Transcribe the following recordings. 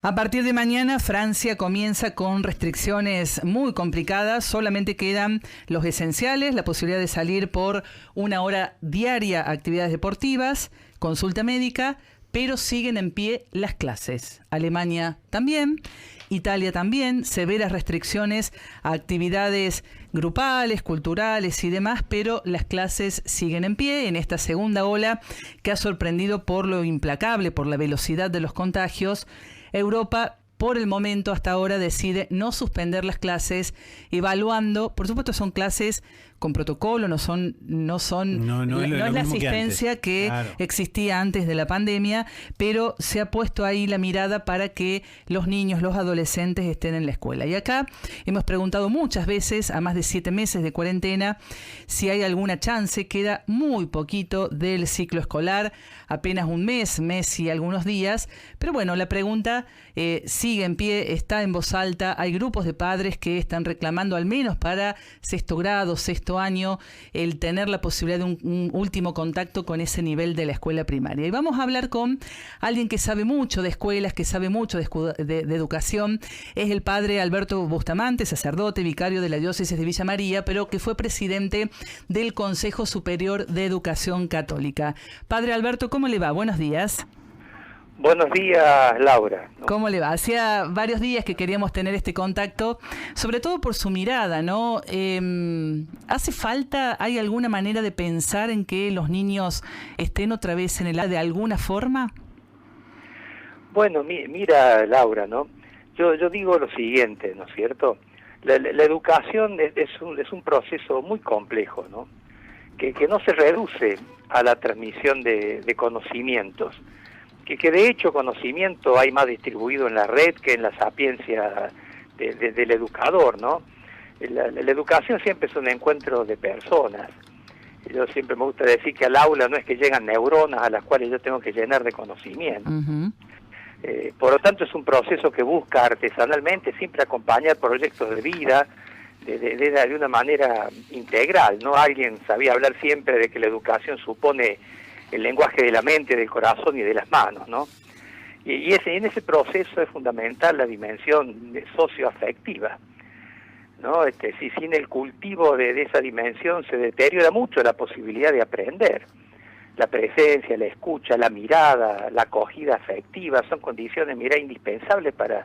A partir de mañana, Francia comienza con restricciones muy complicadas. Solamente quedan los esenciales, la posibilidad de salir por 1 hora diaria a actividades deportivas, consulta médica, pero siguen en pie las clases. Alemania también, Italia también, severas restricciones a actividades grupales, culturales y demás, pero las clases siguen en pie en esta segunda ola que ha sorprendido por lo implacable, por la velocidad de los contagios. Europa, por el momento, hasta ahora, decide no suspender las clases, evaluando, por supuesto son clases con protocolo, no es la asistencia que Claro. existía antes de la pandemia, pero se ha puesto ahí la mirada para que los niños, los adolescentes estén en la escuela. Y acá hemos preguntado muchas veces, a más de 7 meses de cuarentena, si hay alguna chance. Queda muy poquito del ciclo escolar, apenas un mes y algunos días, pero bueno, la pregunta sigue en pie, está en voz alta. Hay grupos de padres que están reclamando, al menos para sexto grado, sexto año, el tener la posibilidad de un último contacto con ese nivel de la escuela primaria. Y vamos a hablar con alguien que sabe mucho de escuelas, que sabe mucho de educación. Es el padre Alberto Bustamante, sacerdote, vicario de la diócesis de Villa María, pero que fue presidente del Consejo Superior de Educación Católica. Padre Alberto, ¿cómo le va? Buenos días. Buenos días, Laura. ¿Cómo le va? Hacía varios días que queríamos tener este contacto, sobre todo por su mirada, ¿no? ¿Hace falta, hay alguna manera de pensar en que los niños estén otra vez en el aula de alguna forma? Bueno, mira, Laura, ¿no? Yo digo lo siguiente, ¿no es cierto? La educación es un proceso muy complejo, ¿no? Que no se reduce a la transmisión de conocimientos. Que de hecho conocimiento hay más distribuido en la red que en la sapiencia del educador, ¿no? La educación siempre es un encuentro de personas. Yo siempre me gusta decir que al aula no es que llegan neuronas a las cuales yo tengo que llenar de conocimiento. Uh-huh. Por lo tanto es un proceso que busca artesanalmente siempre acompañar proyectos de vida de una manera integral, ¿no? Alguien sabía hablar siempre de que la educación supone el lenguaje de la mente, del corazón y de las manos, ¿no? Y en ese proceso es fundamental la dimensión socioafectiva, ¿no? Si sin el cultivo de esa dimensión se deteriora mucho la posibilidad de aprender. La presencia, la escucha, la mirada, la acogida afectiva son condiciones, indispensables para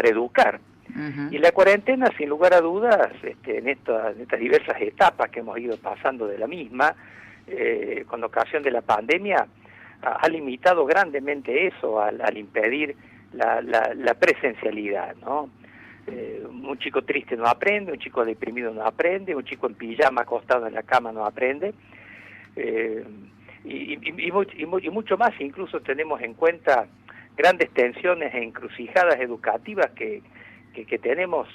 educar. Uh-huh. Y la cuarentena, sin lugar a dudas, en estas diversas etapas que hemos ido pasando de la misma, con ocasión de la pandemia, ha limitado grandemente eso al impedir la presencialidad, ¿no? Un chico triste no aprende, un chico deprimido no aprende, un chico en pijama acostado en la cama no aprende, y mucho más. Incluso tenemos en cuenta grandes tensiones e encrucijadas educativas que tenemos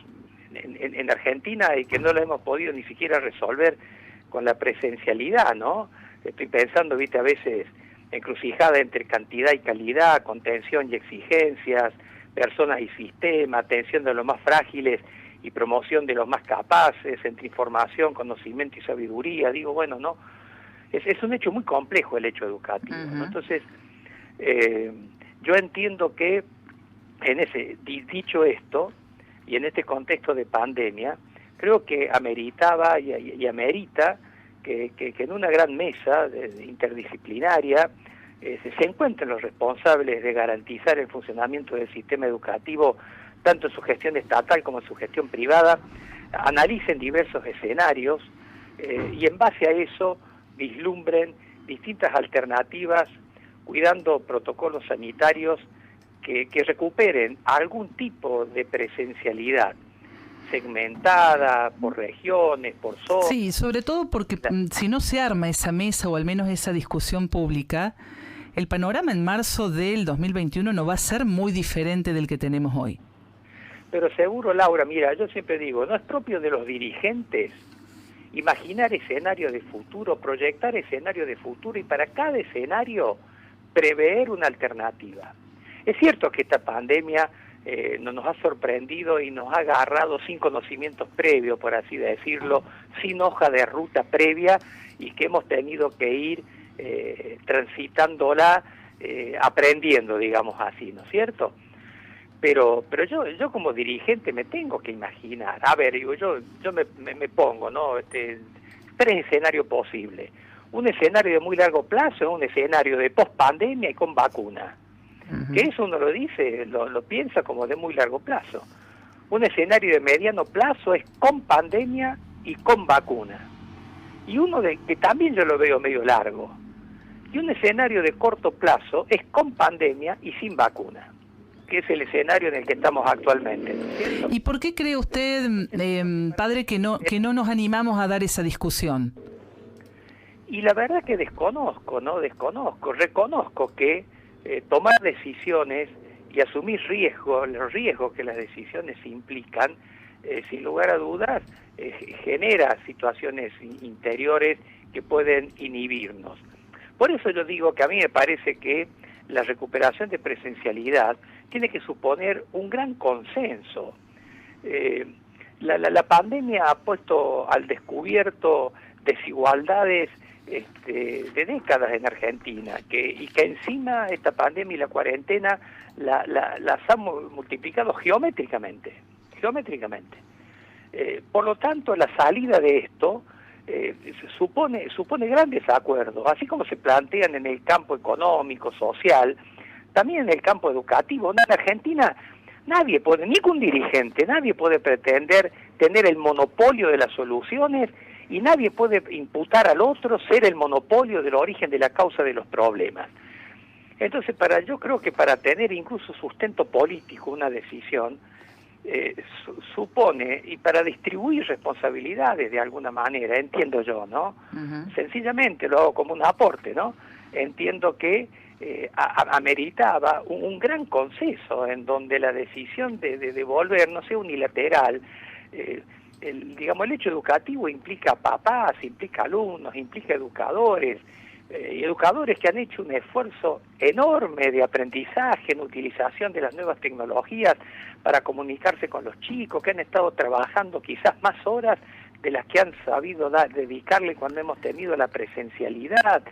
en Argentina y que no lo hemos podido ni siquiera resolver con la presencialidad, ¿no? Estoy pensando, a veces encrucijada entre cantidad y calidad, contención y exigencias, personas y sistema, atención de los más frágiles y promoción de los más capaces, entre información, conocimiento y sabiduría. Digo, bueno, no, es un hecho muy complejo el hecho educativo, ¿no? Uh-huh. Entonces, yo entiendo que dicho esto, y en este contexto de pandemia, creo que ameritaba y amerita que en una gran mesa interdisciplinaria se encuentren los responsables de garantizar el funcionamiento del sistema educativo, tanto en su gestión estatal como en su gestión privada, analicen diversos escenarios y en base a eso vislumbren distintas alternativas, cuidando protocolos sanitarios que recuperen algún tipo de presencialidad, segmentada por regiones, por zonas. Sí, sobre todo porque si no se arma esa mesa o al menos esa discusión pública, el panorama en marzo del 2021 no va a ser muy diferente del que tenemos hoy. Pero seguro, Laura, mira, yo siempre digo, no es propio de los dirigentes imaginar escenarios de futuro, proyectar escenarios de futuro y para cada escenario prever una alternativa. Es cierto que esta pandemia nos ha sorprendido y nos ha agarrado sin conocimientos previos, por así decirlo, sin hoja de ruta previa, y que hemos tenido que ir transitándola, aprendiendo, digamos así, ¿no es cierto? Pero yo como dirigente me tengo que imaginar, a ver, digo, yo me pongo, ¿no? Tres escenarios posibles. Un escenario de muy largo plazo, un escenario de post-pandemia y con vacuna. Que eso uno lo dice, lo piensa como de muy largo plazo. Un escenario de mediano plazo es con pandemia y con vacuna. Y uno que también yo lo veo medio largo. Y un escenario de corto plazo es con pandemia y sin vacuna, que es el escenario en el que estamos actualmente, ¿cierto? ¿Y por qué cree usted, padre, que no nos animamos a dar esa discusión? Y la verdad que reconozco que tomar decisiones y asumir los riesgos que las decisiones implican, sin lugar a dudas, genera situaciones interiores que pueden inhibirnos. Por eso yo digo que a mí me parece que la recuperación de presencialidad tiene que suponer un gran consenso. La pandemia ha puesto al descubierto desigualdades de décadas en Argentina, y que encima esta pandemia y la cuarentena las han multiplicado geométricamente. Por lo tanto, la salida de esto supone grandes acuerdos, así como se plantean en el campo económico, social, también en el campo educativo. En Argentina ningún dirigente, nadie puede pretender tener el monopolio de las soluciones, y nadie puede imputar al otro ser el monopolio del origen de la causa de los problemas. Entonces, yo creo que para tener incluso sustento político una decisión, supone, y para distribuir responsabilidades de alguna manera, entiendo yo, ¿no? Sencillamente lo hago como un aporte, ¿no? Entiendo que ameritaba un gran consenso en donde la decisión de volver no sea unilateral. El hecho educativo implica papás, implica alumnos, implica educadores, educadores que han hecho un esfuerzo enorme de aprendizaje en utilización de las nuevas tecnologías para comunicarse con los chicos, que han estado trabajando quizás más horas de las que han sabido dedicarle cuando hemos tenido la presencialidad.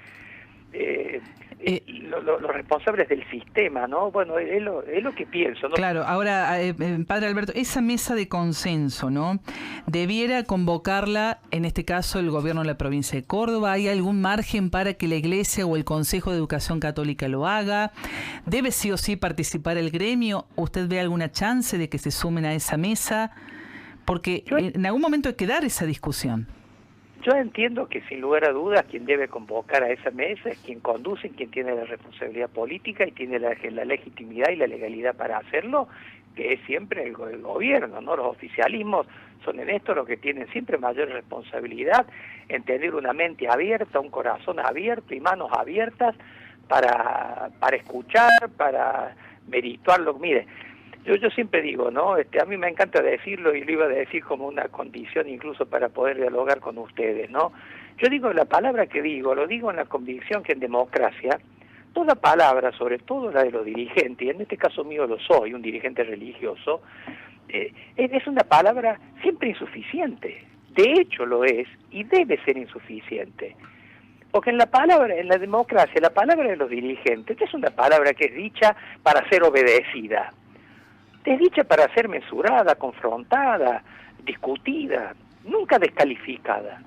Los responsables del sistema, ¿no? Bueno, es lo que pienso, ¿no? Claro, ahora, padre Alberto, esa mesa de consenso, ¿no? Debiera convocarla, en este caso, el gobierno de la provincia de Córdoba. ¿Hay algún margen para que la Iglesia o el Consejo de Educación Católica lo haga? ¿Debe sí o sí participar el gremio? ¿Usted ve alguna chance de que se sumen a esa mesa? Porque en algún momento hay que dar esa discusión. Yo entiendo que sin lugar a dudas quien debe convocar a esa mesa es quien conduce, quien tiene la responsabilidad política y tiene la legitimidad y la legalidad para hacerlo, que es siempre el gobierno, ¿no? Los oficialismos son en esto los que tienen siempre mayor responsabilidad en tener una mente abierta, un corazón abierto y manos abiertas para escuchar, para merituarlo. Mire, yo siempre digo, ¿no? A mí me encanta decirlo, y lo iba a decir como una condición incluso para poder dialogar con ustedes, ¿no? Yo digo la palabra que digo, lo digo en la convicción que en democracia, toda palabra, sobre todo la de los dirigentes, y en este caso mío lo soy, un dirigente religioso, es una palabra siempre insuficiente. De hecho lo es, y debe ser insuficiente. Porque en la democracia, la palabra de los dirigentes es una palabra que es dicha para ser obedecida. Es dicha para ser mesurada, confrontada, discutida, nunca descalificada,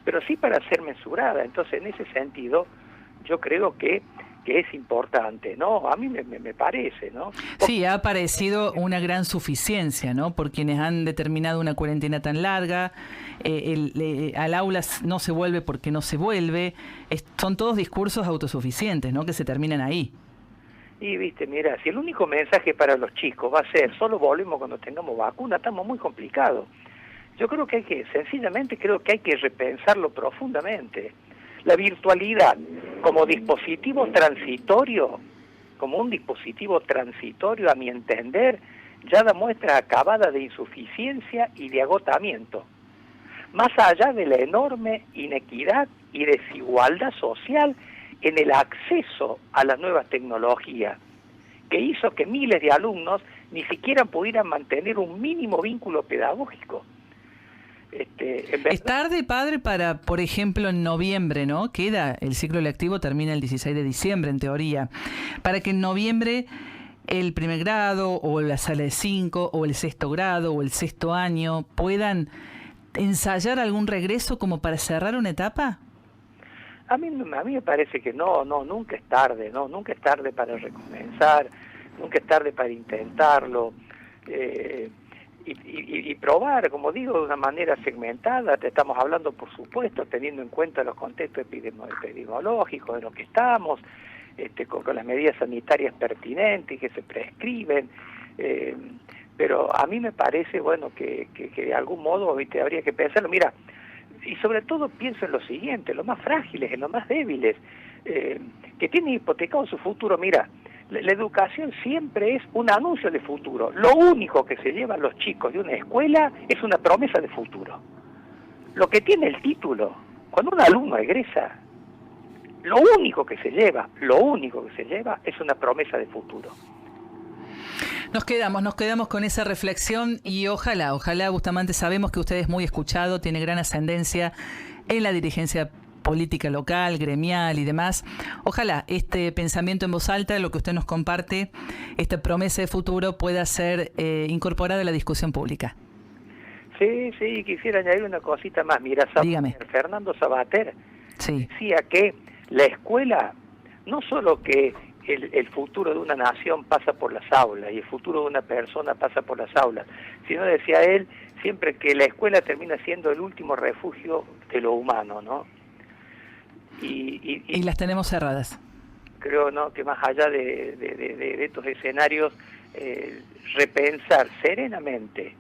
pero sí para ser mesurada. Entonces, en ese sentido, yo creo que es importante, ¿no? A mí me parece, ¿no? Sí, ha parecido una gran suficiencia, ¿no? Por quienes han determinado una cuarentena tan larga, al aula no se vuelve porque no se vuelve, son todos discursos autosuficientes, ¿no? Que se terminan ahí. Y viste, mira, si el único mensaje para los chicos va a ser solo volvemos cuando tengamos vacuna, estamos muy complicados. Yo creo que sencillamente hay que repensarlo profundamente. La virtualidad como dispositivo transitorio, a mi entender, ya da muestra acabada de insuficiencia y de agotamiento. Más allá de la enorme inequidad y desigualdad social en el acceso a las nuevas tecnologías, que hizo que miles de alumnos ni siquiera pudieran mantener un mínimo vínculo pedagógico. Es tarde, padre, para, por ejemplo, en noviembre, ¿no? El ciclo lectivo termina el 16 de diciembre, en teoría. Para que en noviembre el primer grado o la sala de 5 o el sexto grado o el sexto año puedan ensayar algún regreso como para cerrar una etapa? A mí me parece que no, nunca es tarde, nunca es tarde para recomenzar, nunca es tarde para intentarlo y probar, como digo, de una manera segmentada. Te estamos hablando, por supuesto, teniendo en cuenta los contextos epidemiológicos de los que estamos, con las medidas sanitarias pertinentes que se prescriben, pero a mí me parece, bueno, que de algún modo, ¿viste?, habría que pensarlo. Mira, y sobre todo pienso en lo siguiente, en los más frágiles, en los más débiles, que tienen hipotecado su futuro. Mira, la educación siempre es un anuncio de futuro. Lo único que se llevan los chicos de una escuela es una promesa de futuro. Lo que tiene el título, cuando un alumno egresa, lo único que se lleva es una promesa de futuro. Nos quedamos con esa reflexión y ojalá, Bustamante, sabemos que usted es muy escuchado, tiene gran ascendencia en la dirigencia política local, gremial y demás. Ojalá este pensamiento en voz alta, lo que usted nos comparte, esta promesa de futuro pueda ser incorporada a la discusión pública. Sí, quisiera añadir una cosita más. Mira, Fernando Savater decía que la escuela, no solo que el futuro de una nación pasa por las aulas y el futuro de una persona pasa por las aulas, sino, decía él, siempre que la escuela termina siendo el último refugio de lo humano, ¿no? Y las tenemos cerradas. Creo, ¿no?, que más allá de estos escenarios, repensar serenamente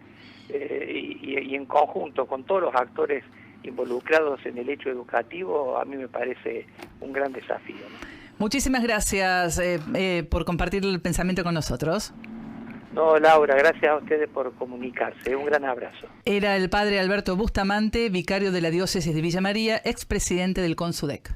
y en conjunto con todos los actores involucrados en el hecho educativo, a mí me parece un gran desafío, ¿no? Muchísimas gracias por compartir el pensamiento con nosotros. No, Laura, gracias a ustedes por comunicarse. Un gran abrazo. Era el padre Alberto Bustamante, vicario de la diócesis de Villa María, expresidente del CONSUDEC.